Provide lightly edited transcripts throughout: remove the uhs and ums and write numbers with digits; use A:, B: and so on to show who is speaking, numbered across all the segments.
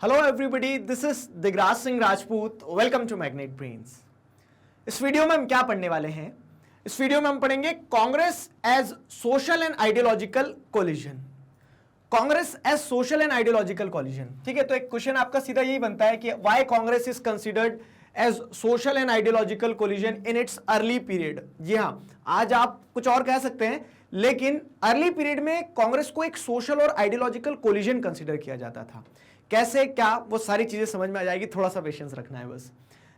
A: Hello everybody, this is Digraj Singh Rajput. Welcome to Magnet Brains. इस video में हम क्या पढ़ने वाले हैं? इस वीडियो में हम पढ़ेंगे Congress as social and ideological collision. Congress as social and ideological collision. ठीक है, तो एक क्वेश्चन आपका सीधा यही बनता है कि why Congress is considered as social and ideological collision in its early period. जी हाँ, आज आप कुछ और कह सकते हैं, लेकिन अर्ली पीरियड में कांग्रेस को एक सोशल और आइडियोलॉजिकल कोलिजन कंसिडर किया जाता था। कैसे, क्या, वो सारी चीजें समझ में आ जाएगी, थोड़ा सा पेशेंस रखना है बस।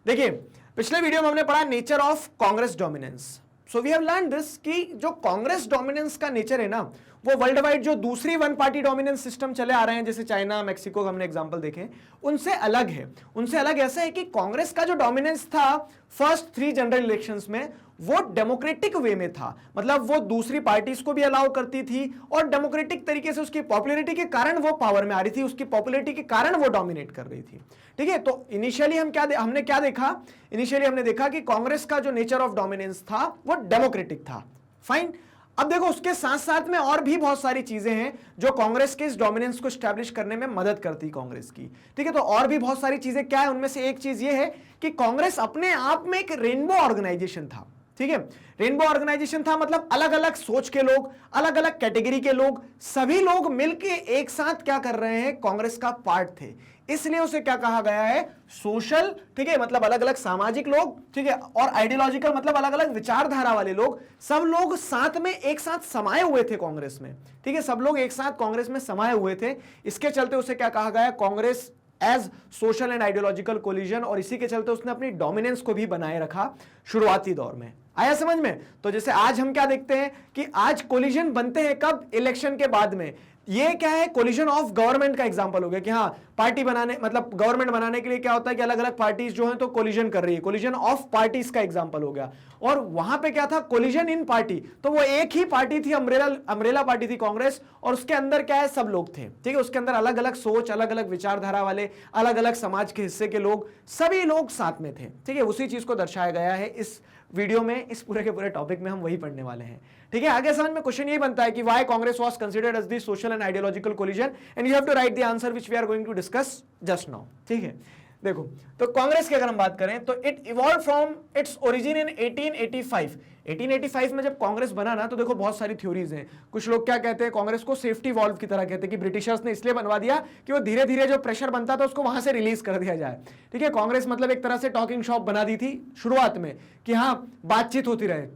A: देखिए, पिछले वीडियो में हमने पढ़ा nature of Congress dominance. So we have learn this कि जो कांग्रेस डोमिनेंस का नेचर है ना, वो वर्ल्ड वाइड जो दूसरी वन पार्टी डोमिनेंस सिस्टम चले आ रहे हैं, जैसे चाइना, मैक्सिको का हमने एग्जांपल देखे, उनसे अलग है। उनसे अलग ऐसा है कि कांग्रेस का जो डोमिनेंस था फर्स्ट 3 जनरल इलेक्शंस में, वो डेमोक्रेटिक वे में था। मतलब वो दूसरी पार्टीज को भी अलाउ करती थी और डेमोक्रेटिक तरीके से उसकी पॉपुलैरिटी के कारण वो पावर में आ रही थी, उसकी पॉपुलैरिटी के कारण वो डोमिनेट कर रही थी। ठीक है, तो इनिशियली हमने क्या देखा? इनिशियली हमने देखा कि कांग्रेस का जो नेचर ऑफ डोमिनेंस था वो डेमोक्रेटिक था। फाइन। अब देखो, उसके साथ साथ में और भी बहुत सारी चीजें हैं जो कांग्रेस के इस डोमिनेंस को स्टैब्लिश करने में मदद करती कांग्रेस की। ठीक है, तो और भी बहुत सारी चीजें क्या है, उनमें से एक चीज ये है कि कांग्रेस अपने आप में एक रेनबो ऑर्गेनाइजेशन था। ठीक है, रेनबो ऑर्गेनाइजेशन था, मतलब अलग अलग सोच के लोग, अलग अलग कैटेगरी के लोग, सभी लोग मिलके एक साथ क्या कर रहे हैं, कांग्रेस का पार्ट थे। इसलिए उसे क्या कहा गया है? सोशल। ठीक है, मतलब अलग अलग सामाजिक लोग, ठीक है, और आइडियोलॉजिकल मतलब अलग अलग विचारधारा वाले लोग, सब लोग साथ में एक साथ समाये हुए थे कांग्रेस में। ठीक है, सब लोग एक साथ कांग्रेस में समाये हुए थे। इसके चलते उसे क्या कहा गया? Congress as social and ideological collision. और इसी के चलते उसने अपनी डोमिनेंस को भी बनाए रखा शुरुआती दौर में। आया समझ में? तो जैसे आज हम क्या देखते हैं कि आज कोलिजन बनते हैं कब? इलेक्शन के बाद में। ये क्या है? कोलिजन ऑफ गवर्नमेंट का एग्जांपल हो गया कि हाँ, पार्टी बनाने मतलब गवर्नमेंट बनाने के लिए क्या होता है कि अलग अलग पार्टीज जो हैं तो कोलिजन कर रही है। कोलिजन ऑफ पार्टीज का एग्जांपल हो गया। और वहां पे क्या था? कोलिजन इन पार्टी। तो वो एक ही पार्टी थी, अम्ब्रेला पार्टी थी कांग्रेस, और उसके अंदर क्या है? सब लोग थे। ठीक है, उसके अंदर अलग अलग सोच, अलग अलग विचारधारा वाले, अलग अलग समाज के हिस्से के लोग, सभी लोग साथ में थे। ठीक है, उसी चीज को दर्शाया गया है इस वीडियो में। इस पूरे के पूरे टॉपिक में हम वही पढ़ने वाले हैं। ठीक है, आगे समझ में क्वेश्चन यही बनता है कि why Congress was considered as the social and ideological collision, and you have to write the answer which we are going to discuss just now. ठीक है, देखो, तो कांग्रेस की अगर हम बात करें तो it evolve from its origin इन 1885। 1885 में जब कांग्रेस बना ना, तो देखो बहुत सारी थ्योरीज हैं। कुछ लोग क्या कहते हैं? कांग्रेस को सेफ्टी वॉल्व की तरह कहते हैं कि ब्रिटिशर्स ने इसलिए बनवा दिया कि वो धीरे धीरे जो प्रेशर बनता था उसको वहां से रिलीज कर दिया जाए। ठीक है, कांग्रेस मतलब एक तरह से टॉकिंग शॉप बना दी थी शुरुआत में कि हाँ, बातचीत होती रहे,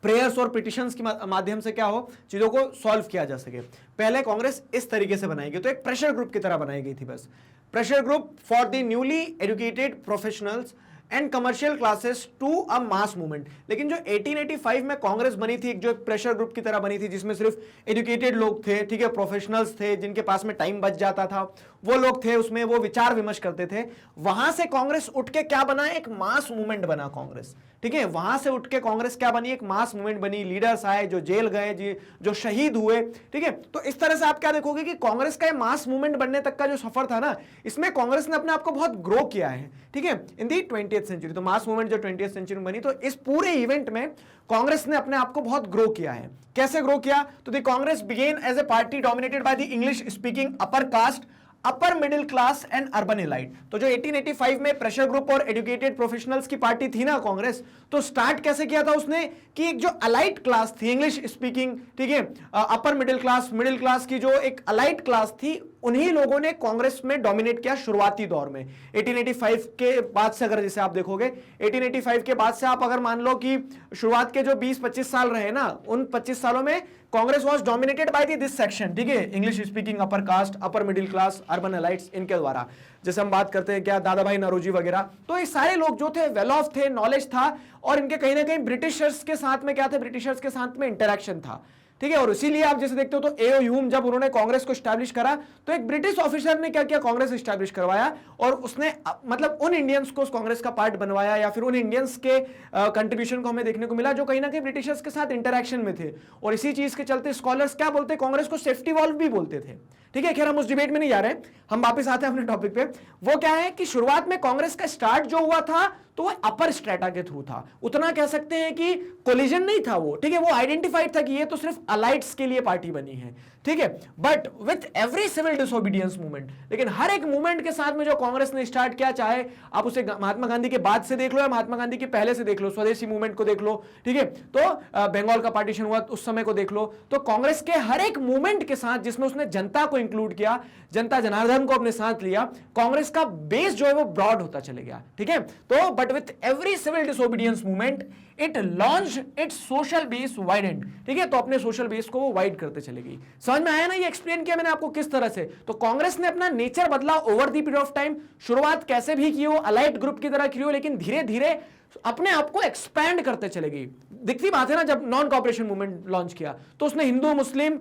A: प्रेयर्स और पिटिशंस के माध्यम से क्या हो, चीजों को सॉल्व किया जा सके। पहले कांग्रेस इस तरीके से बनाई गई, तो एक प्रेशर ग्रुप की तरह बनाई गई थी बस। Pressure group for the newly educated professionals and commercial classes to a mass movement. लेकिन जो 1885 में कांग्रेस बनी थी, एक जो प्रेशर ग्रुप की तरह बनी थी, जिसमें सिर्फ एजुकेटेड लोग थे, ठीक है, प्रोफेशनल्स थे, जिनके पास में टाइम बच जाता था, वो लोग थे उसमें, वो विचार विमर्श करते थे। वहां से कांग्रेस उठ के क्या बना? एक मास मूवमेंट बना कांग्रेस। ठीक है, वहां से उठ के कांग्रेस क्या बनी? एक मास मूवमेंट बनी। लीडर्स आए जो जेल गए, जो शहीद हुए। ठीक है, तो इस तरह से आप क्या देखोगे कि कांग्रेस का मास मूवमेंट बनने तक का जो सफर था ना, इसमें कांग्रेस ने अपने आप को बहुत ग्रो किया है। ठीक है, इन दी 20th सेंचुरी। तो मास मूवमेंट जो 20th सेंचुरी में बनी, तो इस पूरे इवेंट में कांग्रेस ने अपने आप को बहुत ग्रो किया है। कैसे ग्रो किया? तो the Congress began as a party dominated by the English speaking upper caste, upper middle class and urban elite. तो जो 1885 में प्रेशर ग्रुप और एजुकेटेड प्रोफेशनल्स की पार्टी थी ना कांग्रेस, तो स्टार्ट कैसे किया था उसने कि एक जो अलाइट क्लास थी, इंग्लिश स्पीकिंग, ठीक है, अपर मिडिल क्लास की जो एक अलाइट क्लास थी, उन्हीं लोगों ने कांग्रेस में डोमिनेट किया शुरुआती दौर में। 1885 के बाद से अगर जैसे आप देखोगे, 1885 के बाद से आप अगर मान लो कि शुरुआत के जो 20-25 साल रहे ना, उन 25 सालों में Congress was dominated by this section. ठीक है, English speaking upper caste, upper middle class, urban elites, इनके द्वारा। जैसे हम बात करते हैं क्या, दादा भाई नौरोजी वगैरह, तो ये सारे लोग जो थे वेल ऑफ थे, नॉलेज था, और इनके कहीं ना कहीं ब्रिटिशर्स के साथ में क्या थे? ब्रिटिशर्स के साथ में इंटरेक्शन था। ठीक है, और इसीलिए आप जैसे देखते हो तो एओ ह्यूम जब उन्होंने कांग्रेस को स्टैब्लिश करा, तो एक ब्रिटिश ऑफिसर ने क्या किया? कांग्रेस स्टैब्लिश करवाया, और उसने मतलब उन इंडियंस को उस कांग्रेस का पार्ट बनवाया, या फिर उन इंडियंस के कंट्रीब्यूशन को हमें देखने को मिला जो कहीं ना कहीं ब्रिटिशर्स के साथ इंटरेक्शन में थे। और इसी चीज के चलते स्कॉलर्स क्या बोलते? कांग्रेस को सेफ्टी वॉल्व भी बोलते थे। ठीक है, खैर हम उस डिबेट में नहीं जा रहे, हम वापस आते हैं अपने टॉपिक पे। वो क्या है कि शुरुआत में कांग्रेस का स्टार्ट जो हुआ था, तो वो अपर स्ट्रेटा के थ्रू था। उतना कह सकते हैं कि कोलिजन नहीं था वो। ठीक है, वो आइडेंटिफाइड था कि ये तो सिर्फ अलाइट्स के लिए पार्टी बनी है। ठीक है, but with every civil disobedience movement, लेकिन हर एक मूवमेंट के साथ में जो कांग्रेस ने स्टार्ट किया, चाहे आप उसे महात्मा गांधी के बाद से देख लो या महात्मा गांधी के पहले से देख लो, स्वदेशी मूवमेंट को देख लो, ठीक है, तो बंगाल का पार्टीशन हुआ उस समय को देख लो, तो कांग्रेस के हर एक मूवमेंट के साथ जिसमें उसने जनता को इंक्लूड किया, जनता जनार्दन को अपने साथ लिया, कांग्रेस का बेस जो है वो ब्रॉड होता चले गया, ठीक है। तो but with every civil disobedience movement it launch its social base widened, ठीक है, तो अपने सोशल बेस को वो वाइड करते चले गई। समझ में आया ना, ये एक्सप्लेन किया मैंने आपको किस तरह से। तो कांग्रेस ने अपना नेचर बदला over the period of time, शुरुआत कैसे भी की हो, अलाइट ग्रुप की तरह की हो, लेकिन धीरे धीरे अपने आप को एक्सपैंड करते चले गई। दिखती बात है ना, जब नॉन कॉपरेशन मूवमेंट लॉन्च किया तो उसने हिंदू मुस्लिम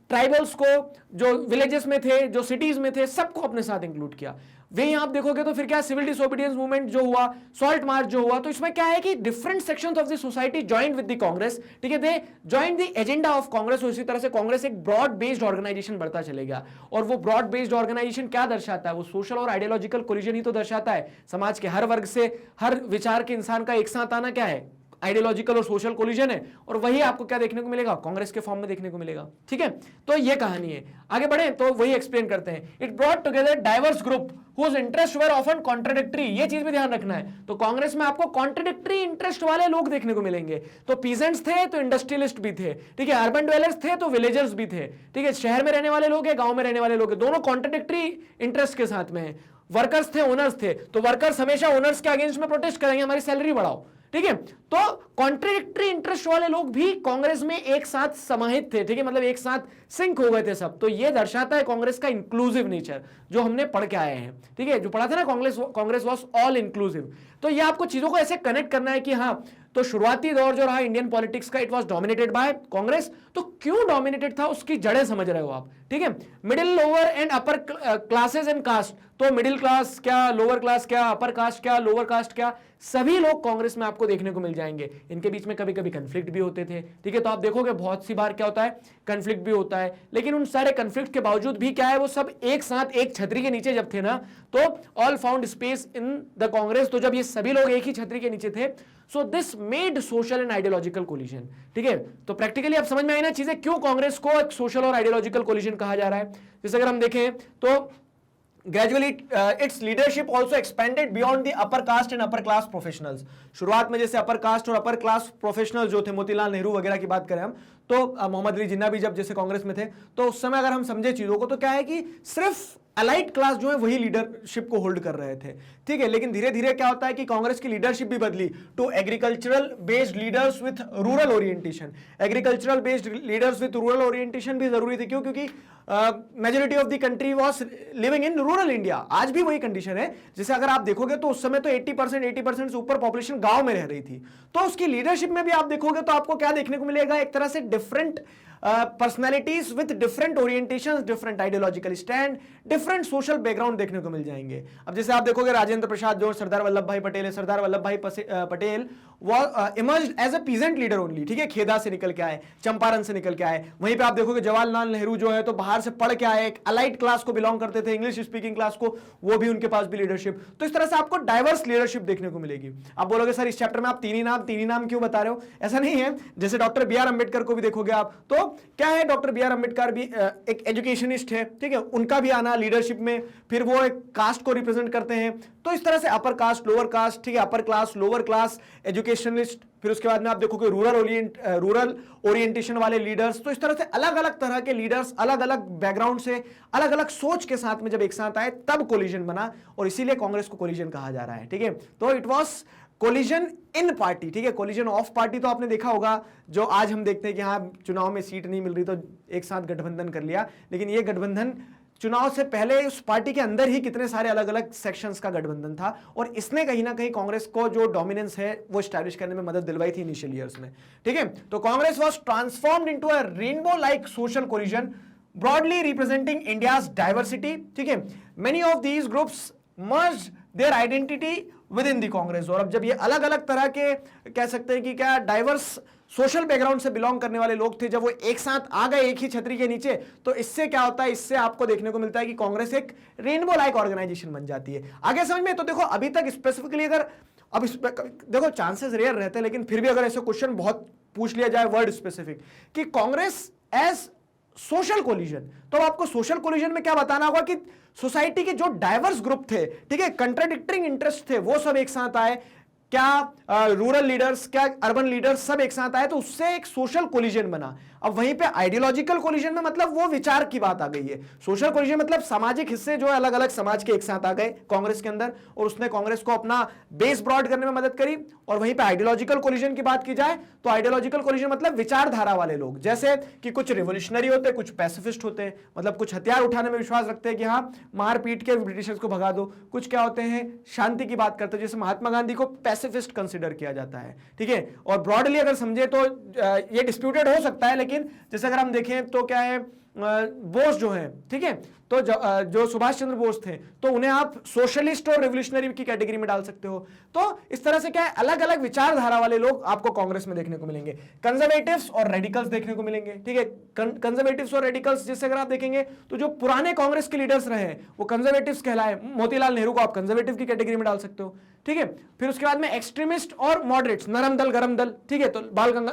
A: ट्राइबल्स को, जो विलेजेस में थे, जो सिटीज में थे, सबको अपने साथ इंक्लूड किया। वही आप देखोगे तो फिर क्या सिविल डिसोबीडियंस मूवमेंट जो हुआ, सॉल्ट मार्च जो हुआ, तो इसमें क्या है कि different sections of the society joined with the Congress, ठीक है, they joined the agenda of Congress. और इसी तरह से कांग्रेस एक ब्रॉड बेस्ड ऑर्गेनाइजेशन बढ़ता चलेगा। और वो ब्रॉड बेस्ड ऑर्गेनाइजेशन क्या दर्शाता है? वो सोशल और आइडियोलॉजिकल कोलिजन ही तो दर्शाता है। समाज के हर वर्ग से, हर विचार के इंसान का एक साथ आना क्या है? आइडियोलॉजिकल और सोशल कोलिजन है। और वही आपको क्या देखने को मिलेगा? कांग्रेस के फॉर्म में देखने को मिलेगा, ठीक है। तो ये कहानी है। आगे बढ़े तो वही एक्सप्लेन करते हैं। It brought together diverse group whose interests were often contradictory, ये चीज भी ध्यान रखना है। तो कांग्रेस में आपको कॉन्ट्रडिक्टरी इंटरेस्ट वाले लोग देखने को मिलेंगे। तो पीजेंट्स थे तो इंडस्ट्रियलिस्ट भी थे, ठीक है, अर्बन ड्वेलर्स थे तो विलेजर्स भी थे, ठीक है, शहर में रहने वाले लोग है, गांव में रहने वाले लोग है, दोनों कॉन्ट्रडिक्टरी इंटरेस्ट के साथ में है। वर्कर्स थे, ओनर्स थे, तो वर्कर्स हमेशा ओनर्स के अगेंस्ट में प्रोटेस्ट करेंगे, हमारी सैलरी बढ़ाओ, ठीक है। तो कॉन्ट्रडिक्टरी इंटरेस्ट वाले लोग भी कांग्रेस में एक साथ समाहित थे, ठीक है, मतलब एक साथ सिंक हो गए थे सब। तो ये दर्शाता है कांग्रेस का इंक्लूसिव नेचर, जो हमने पढ़ के आए हैं, ठीक है, जो पढ़ा था ना, कांग्रेस वाज ऑल इंक्लूसिव। तो ये आपको चीजों को ऐसे कनेक्ट करना है कि हाँ, तो शुरुआती दौर जो रहा इंडियन पॉलिटिक्स का, it was dominated bye Congress. तो क्यों डोमिनेटेड था उसकी जड़ें समझ रहे हो आप, ठीक है। Middle, lower and upper classes and caste, तो मिडिल क्लास क्या, लोअर क्लास क्या, अपर कास्ट क्या, लोअर कास्ट क्या, सभी लोग कांग्रेस में आपको देखने को मिल जाएंगे। इनके बीच में कभी कभी कंफ्लिक्ट भी होते थे, ठीक है। तो आप देखोगे बहुत सी बार क्या होता है, कंफ्लिक्ट भी होता है, लेकिन उन सारे कंफ्लिक्ट के बावजूद भी क्या है, वो सब एक साथ एक छतरी के नीचे जब थे ना, तो all found space in the Congress. तो जब ये सभी लोग एक ही छतरी के नीचे थे, so this made social and ideological collision, ठीक है। तो प्रैक्टिकली आप समझ में आई ना चीजें, क्यों कांग्रेस को एक सोशल और आइडियोलॉजिकल कोलिजन कहा जा रहा है। जैसे अगर हम देखें तो gradually its leadership also expanded beyond the upper caste and upper class professionals। शुरुआत में जैसे अपर कास्ट और अपर क्लास प्रोफेशनल जो थे, मोतीलाल नेहरू वगैरह की बात करें हम, तो मोहम्मद अली जिन्ना भी जब जैसे कांग्रेस में थे, तो उस समय अगर हम समझे चीजों को तो क्या है कि सिर्फ अलाइट क्लास जो है वही लीडरशिप को होल्ड कर रहे थे, ठीक है। लेकिन धीरे धीरे क्या होता है कि कांग्रेस की लीडरशिप भी बदली to agricultural based leaders with rural orientation. Agricultural based leaders with rural orientation भी जरूरी थी, क्यों? क्योंकि majority of the country was living in rural India. आज भी वही कंडीशन है। जैसे अगर आप देखोगे तो उस समय तो 80% से ऊपर पॉपुलेशन गांव में रह रही थी। तो उसकी लीडरशिप में भी आप देखोगे तो आपको क्या देखने को मिलेगा, एक तरह से different personalities with different orientations, different ideological stand, different social background देखने को मिल जाएंगे। अब जैसे आप देखोगे राजेंद्र प्रसाद जो सरदार वल्लभ भाई पटेल है, Sardar Vallabh Bhai Patel emerged as a peasant leader only, ठीक है, खेदा से निकल के आए, चंपारण से निकल के आए। वहीं पे आप देखोगे जवाहरलाल नेहरू जो है तो बाहर से पढ़ के आए, एक अलाइट क्लास को बिलोंग करते थे, इंग्लिश स्पीकिंग क्लास को, वो भी उनके पास भी लीडरशिप। तो इस तरह से आपको डाइवर्स लीडरशिप देखने को मिलेगी। आप बोलोगे सर इस चैप्टर में आप तीन ही नाम क्यों बता रहे हो? ऐसा नहीं है। जैसे डॉक्टर बी आर अम्बेडकर को भी देखोगे आप, तो क्या है, डॉक्टर बी आर अम्बेडकर भी एक एजुकेशनिस्ट है, ठीक है, उनका भी आना लीडरशिप में, फिर वो एक कास्ट को रिप्रेजेंट करते हैं। तो इस तरह से अपर कास्ट, लोअर कास्ट, ठीक है, upper class, lower class, educationist, फिर उसके बाद में आप देखोगे रूरल ओरिएंटेशन वाले लीडर्स। तो इस तरह से अलग अलग तरह के लीडर्स अलग अलग बैकग्राउंड से, अलग अलग सोच के साथ में जब एक साथ आए तब कोलिजन बना, और इसीलिए कांग्रेस को कोलिजन कहा जा रहा है, ठीक है। तो it was collision in party, ठीक है, कोलिजन ऑफ पार्टी तो आपने देखा होगा, जो आज हम देखते हैं कि हाँ चुनाव में सीट नहीं मिल रही तो एक साथ गठबंधन कर लिया, लेकिन ये गठबंधन चुनाव से पहले उस पार्टी के अंदर ही कितने सारे अलग अलग सेक्शंस का गठबंधन था, और इसने कहीं ना कहीं कांग्रेस को जो डोमिनेंस है वो स्टैब्लिश करने में मदद दिलवाई थी इनिशियल ईयर्स में, ठीक है। तो Congress was transformed into a rainbow like social collision broadly representing India's diversity, ठीक है। Many of these groups merged their identity with in the Congress. और अब जब ये अलग अलग तरह के कह सकते हैं कि क्या डाइवर्स सोशल बैकग्राउंड से बिलोंग करने वाले लोग थे, जब वो एक साथ आ गए एक ही छतरी के नीचे, तो इससे क्या होता है, इससे आपको देखने को मिलता है कि कांग्रेस एक रेनबो लाइक ऑर्गेनाइजेशन बन जाती है। आगे समझ में? तो देखो अभी तक स्पेसिफिकली अगर अब देखो चांसेस रेयर रहते हैं, लेकिन फिर भी अगर ऐसे क्वेश्चन बहुत पूछ लिया जाए वर्ड स्पेसिफिक कि कांग्रेस एज सोशल कोलिजन। तो आपको सोशल कोलिजन में क्या बताना होगा कि सोसाइटी के जो डाइवर्स ग्रुप थे, ठीक है, कंट्राडिक्टिंग इंटरेस्ट थे, वो सब एक साथ आए। क्या रूरल लीडर्स, क्या अर्बन लीडर्स सब एक साथ आए, तो उससे एक सोशल कोलिजन बना। अब वहीं पे आइडियोलॉजिकल कोलिजन में मतलब वो विचार की बात आ गई है। सोशल कोलिजन मतलब सामाजिक हिस्से जो अलग अलग समाज के एक साथ आ गए कांग्रेस के अंदर, और उसने कांग्रेस को अपना बेस ब्रॉड करने में मदद करी। और वहीं पे आइडियोलॉजिकल कोलिजन की बात की जाए तो आइडियोलॉजिकल कोलिजन मतलब विचारधारा वाले लोग, जैसे कि कुछ रिवोल्यूशनरी होते, कुछ पैसिफिस्ट होते, मतलब कुछ हथियार उठाने में विश्वास रखते हैं कि हाँ मार पीट के ब्रिटिशर्स को भगा दो। कुछ क्या होते हैं, शांति की बात करते हैं, जैसे महात्मा गांधी को पैसिफिस्ट कंसिडर किया जाता है, ठीक है। और ब्रॉडली अगर समझे तो ये डिस्प्यूटेड हो सकता है, लेकिन जैसे अगर हम देखें तो क्या है, बोस जो है, ठीक है, तो जो सुभाष चंद्र बोस थे, तो उन्हें आप सोशलिस्ट और रिवोल्यूशनरी की कैटेगरी में डाल सकते हो। तो इस तरह से क्या है, अलग अलग विचारधारा वाले लोग आपको कांग्रेस में देखने को मिलेंगे। कंजर्वेटिव्स और रेडिकल्स देखने को मिलेंगे, ठीक है। कंजर्वेटिव्स और रेडिकल्स जैसे अगर आप देखेंगे तो जो पुराने कांग्रेस के लीडर्स रहे हैं वो कंजर्वेटिव्स कहलाए। मोतीलाल नेहरू को आप कंजर्वेटिव की कैटेगरी में डाल सकते हो, ठीक है। फिर उसके बाद में एक्सट्रीमिस्ट और मॉडरेट्स, नरम दल गरम दल, ठीक है। तो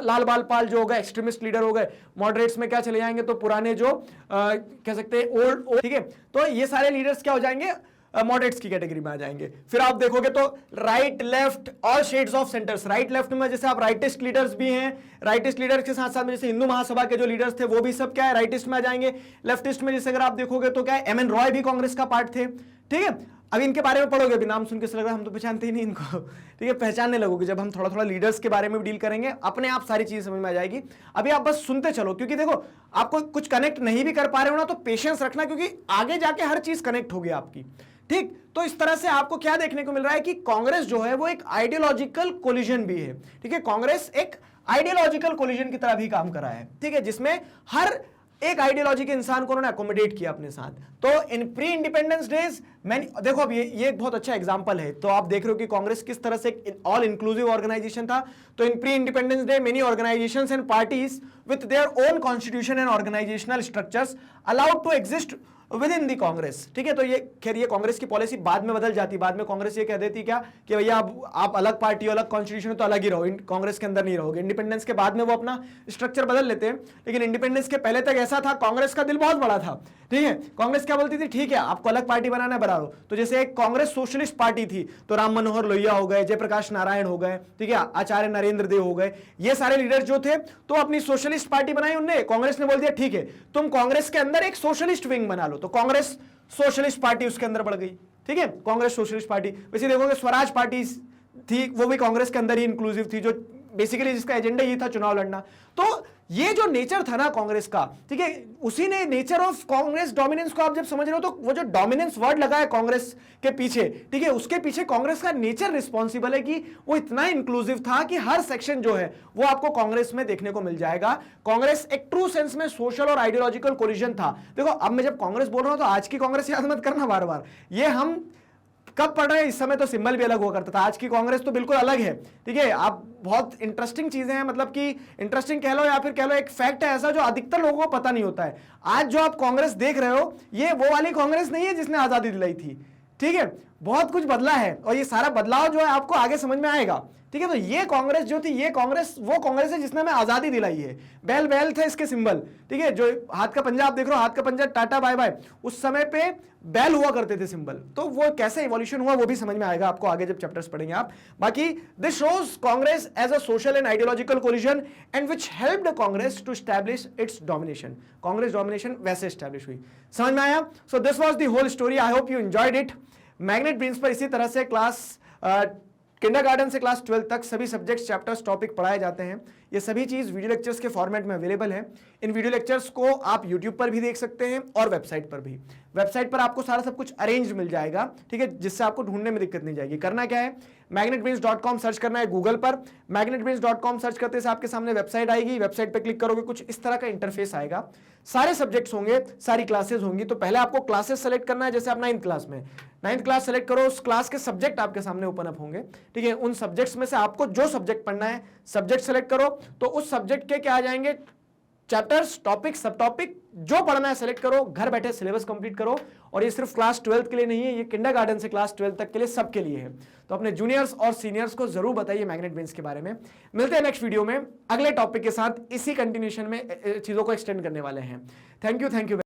A: लाल बाल पाल जो हो गए एक्सट्रीमिस्ट लीडर हो गए। मॉडरेट्स में क्या चले जाएंगे, तो पुराने जो कह सकते हैं ओल्ड, ठीक है। तो ये सारे लीडर्स क्या हो जाएंगे, मॉडरेट्स की कैटेगरी में आ जाएंगे। फिर आप देखोगे तो right left all shades of centres. Right left में जैसे आप राइटिस्ट लीडर्स भी हैं, राइटिस्ट लीडर्स के साथ साथ में जैसे हिंदू महासभा के जो लीडर्स थे वो भी सब क्या है, राइटिस्ट में आ जाएंगे। लेफ्टिस्ट में जैसे अगर आप देखोगे तो क्या है, एम एन रॉय भी कांग्रेस का पार्ट थे, ठीक है। अब इनके बारे में पढ़ोगे, अभी नाम सुन के लग रहा है हम तो पहचानते ही नहीं इनको, ठीक है। पहचानने लगोगे जब हम थोड़ा थोड़ा लीडर्स के बारे में डील करेंगे, अपने आप सारी चीज समझ में आ जाएगी। अभी आप बस सुनते चलो, क्योंकि देखो आपको कुछ कनेक्ट नहीं भी कर पा रहे हो ना तो पेशेंस रखना, क्योंकि आगे जाके हर चीज कनेक्ट होगी आपकी, ठीक। तो इस तरह से आपको क्या देखने को मिल रहा है कि कांग्रेस जो है वो एक आइडियोलॉजिकल कोलिजन भी है, ठीक है। कांग्रेस एक आइडियोलॉजिकल कोलिजन की तरह भी काम कर रहा है, ठीक है, जिसमें हर एक आइडियोलॉजी के इंसान को उन्होंने अकोमोडेट किया अपने साथ। तो इन प्री इंडिपेंडेंस डेज देखो अब ये एक बहुत अच्छा एग्जांपल है। तो आप देख रहे हो कि कांग्रेस किस तरह से ऑल इंक्लूसिव ऑर्गेनाइजेशन था। तो in pre independence day many organizations and parties with their own constitution and organizational structures allowed to exist within the Congress, ठीक है। तो ये खैर ये कांग्रेस की पॉलिसी बाद में बदल जाती, बाद में कांग्रेस ये कह देती क्या कि भैया आप अलग पार्टी हो, अलग कॉन्स्टिट्यूशन तो अलग ही रहो, कांग्रेस के अंदर नहीं रहोगे। इंडिपेंडेंस के बाद में वो अपना स्ट्रक्चर बदल लेते हैं, लेकिन इंडिपेंडेंस के पहले तक ऐसा था, कांग्रेस का दिल बहुत बड़ा था, ठीक है। कांग्रेस क्या बोलती थी, ठीक है आपको अलग पार्टी बनाना है बना लो। तो जैसे एक कांग्रेस सोशलिस्ट पार्टी थी, तो राम मनोहर लोहिया हो गए, जयप्रकाश नारायण हो गए, ठीक है, आचार्य नरेंद्र देव हो गए, ये सारे लीडर जो थे तो अपनी सोशलिस्ट पार्टी बनाई उनने। कांग्रेस ने बोल दिया ठीक है तुम कांग्रेस के अंदर एक सोशलिस्ट विंग बना लो, तो कांग्रेस सोशलिस्ट पार्टी उसके अंदर बढ़ गई, ठीक है, कांग्रेस सोशलिस्ट पार्टी। वैसे देखोगे स्वराज पार्टी थी, वो भी कांग्रेस के अंदर ही इंक्लूसिव थी, जो बेसिकली जिसका एजेंडा ये था चुनाव लड़ना। तो ये जो नेचर था ना कांग्रेस का, ठीक है, उसी ने नेचर ऑफ कांग्रेस डोमिनेंस को आप जब समझ रहे हो तो वो जो डोमिनेंस वर्ड लगा है कांग्रेस के पीछे, ठीक है, उसके पीछे कांग्रेस का नेचर रिस्पॉन्सिबल है कि वो इतना इंक्लूसिव था कि हर सेक्शन जो है वो आपको कांग्रेस में देखने को मिल जाएगा। कांग्रेस एक ट्रू सेंस में सोशल और आइडियोलॉजिकल कोलिजन था। देखो अब मैं जब कांग्रेस बोल रहा हूं तो आज की कांग्रेस याद मत करना बार बार, ये हम कब पढ़ रहे हैं, इस समय तो सिंबल भी अलग हुआ करता था, आज की कांग्रेस तो बिल्कुल अलग है, ठीक है। आप बहुत इंटरेस्टिंग चीजें हैं, मतलब कि इंटरेस्टिंग कह लो या फिर कह लो एक फैक्ट है ऐसा जो अधिकतर लोगों को पता नहीं होता है। आज जो आप कांग्रेस देख रहे हो ये वो वाली कांग्रेस नहीं है जिसने आजादी दिलाई थी, ठीक है, बहुत कुछ बदला है और ये सारा बदलाव जो है आपको आगे समझ में आएगा, ठीक है। तो ये कांग्रेस जो थी, ये कांग्रेस वो कांग्रेस है जिसने हमें आजादी दिलाई है। बैल बैल थे इसके सिंबल, ठीक है, जो हाथ का पंजा आप देख रहे हो, हाथ का पंजा टाटा बाय बाय, उस समय पे बैल हुआ करते थे सिंबल। तो वो कैसे इवोल्यूशन हुआ वो भी समझ में आएगा आपको आगे जब चैप्टर्स पढ़ेंगे आप। बाकी this shows Congress as a social and ideological collision and which helped Congress to establish its domination. Congress domination वैसे एस्टैब्लिश हुई, समझ में आया। So this was the whole story, I hope you enjoyed it. Magnet Brains पर इसी तरह से क्लास किंडरगार्टन से क्लास 12 तक सभी सब्जेक्ट्स, चैप्टर्स, टॉपिक पढ़ाए जाते हैं। ये सभी चीज़ वीडियो लेक्चर्स के फॉर्मेट में अवेलेबल है। इन वीडियो लेक्चर्स को आप यूट्यूब पर भी देख सकते हैं और वेबसाइट पर भी। वेबसाइट पर आपको सारा सब कुछ अरेंज मिल जाएगा, ठीक है, जिससे आपको ढूंढने में दिक्कत नहीं जाएगी। करना क्या है, magnetbrains.com सर्च करना है गूगल पर। magnetbrains.com सर्च करते से आपके सामने वेबसाइट आएगी, वेबसाइट पर क्लिक करोगे कुछ इस तरह का इंटरफेस आएगा, सारे सब्जेक्ट्स होंगे, सारी क्लासेस होंगी। तो पहले आपको क्लासेस सेलेक्ट करना है, जैसे आप 9th क्लास में 9th क्लास सेलेक्ट करो, उस क्लास के सब्जेक्ट आपके सामने ओपन अप होंगे, ठीक है। उन सब्जेक्ट्स में से आपको जो सब्जेक्ट पढ़ना है सब्जेक्ट सेलेक्ट करो, तो उस सब्जेक्ट के क्या आ जाएंगे, चैप्टर्स, टॉपिक, सब टॉपिक, जो पढ़ना है सेलेक्ट करो, घर बैठे सिलेबस कंप्लीट करो। और ये सिर्फ क्लास 12 के लिए नहीं है, ये किंडरगार्टन से क्लास 12 तक के लिए, सबके लिए है। तो अपने जूनियर्स और सीनियर्स को जरूर बताइए मैग्नेट ब्रेन्स के बारे में। मिलते हैं नेक्स्ट वीडियो में अगले टॉपिक के साथ, इसी कंटिन्यूएशन में चीजों को एक्सटेंड करने वाले हैं। Thank you.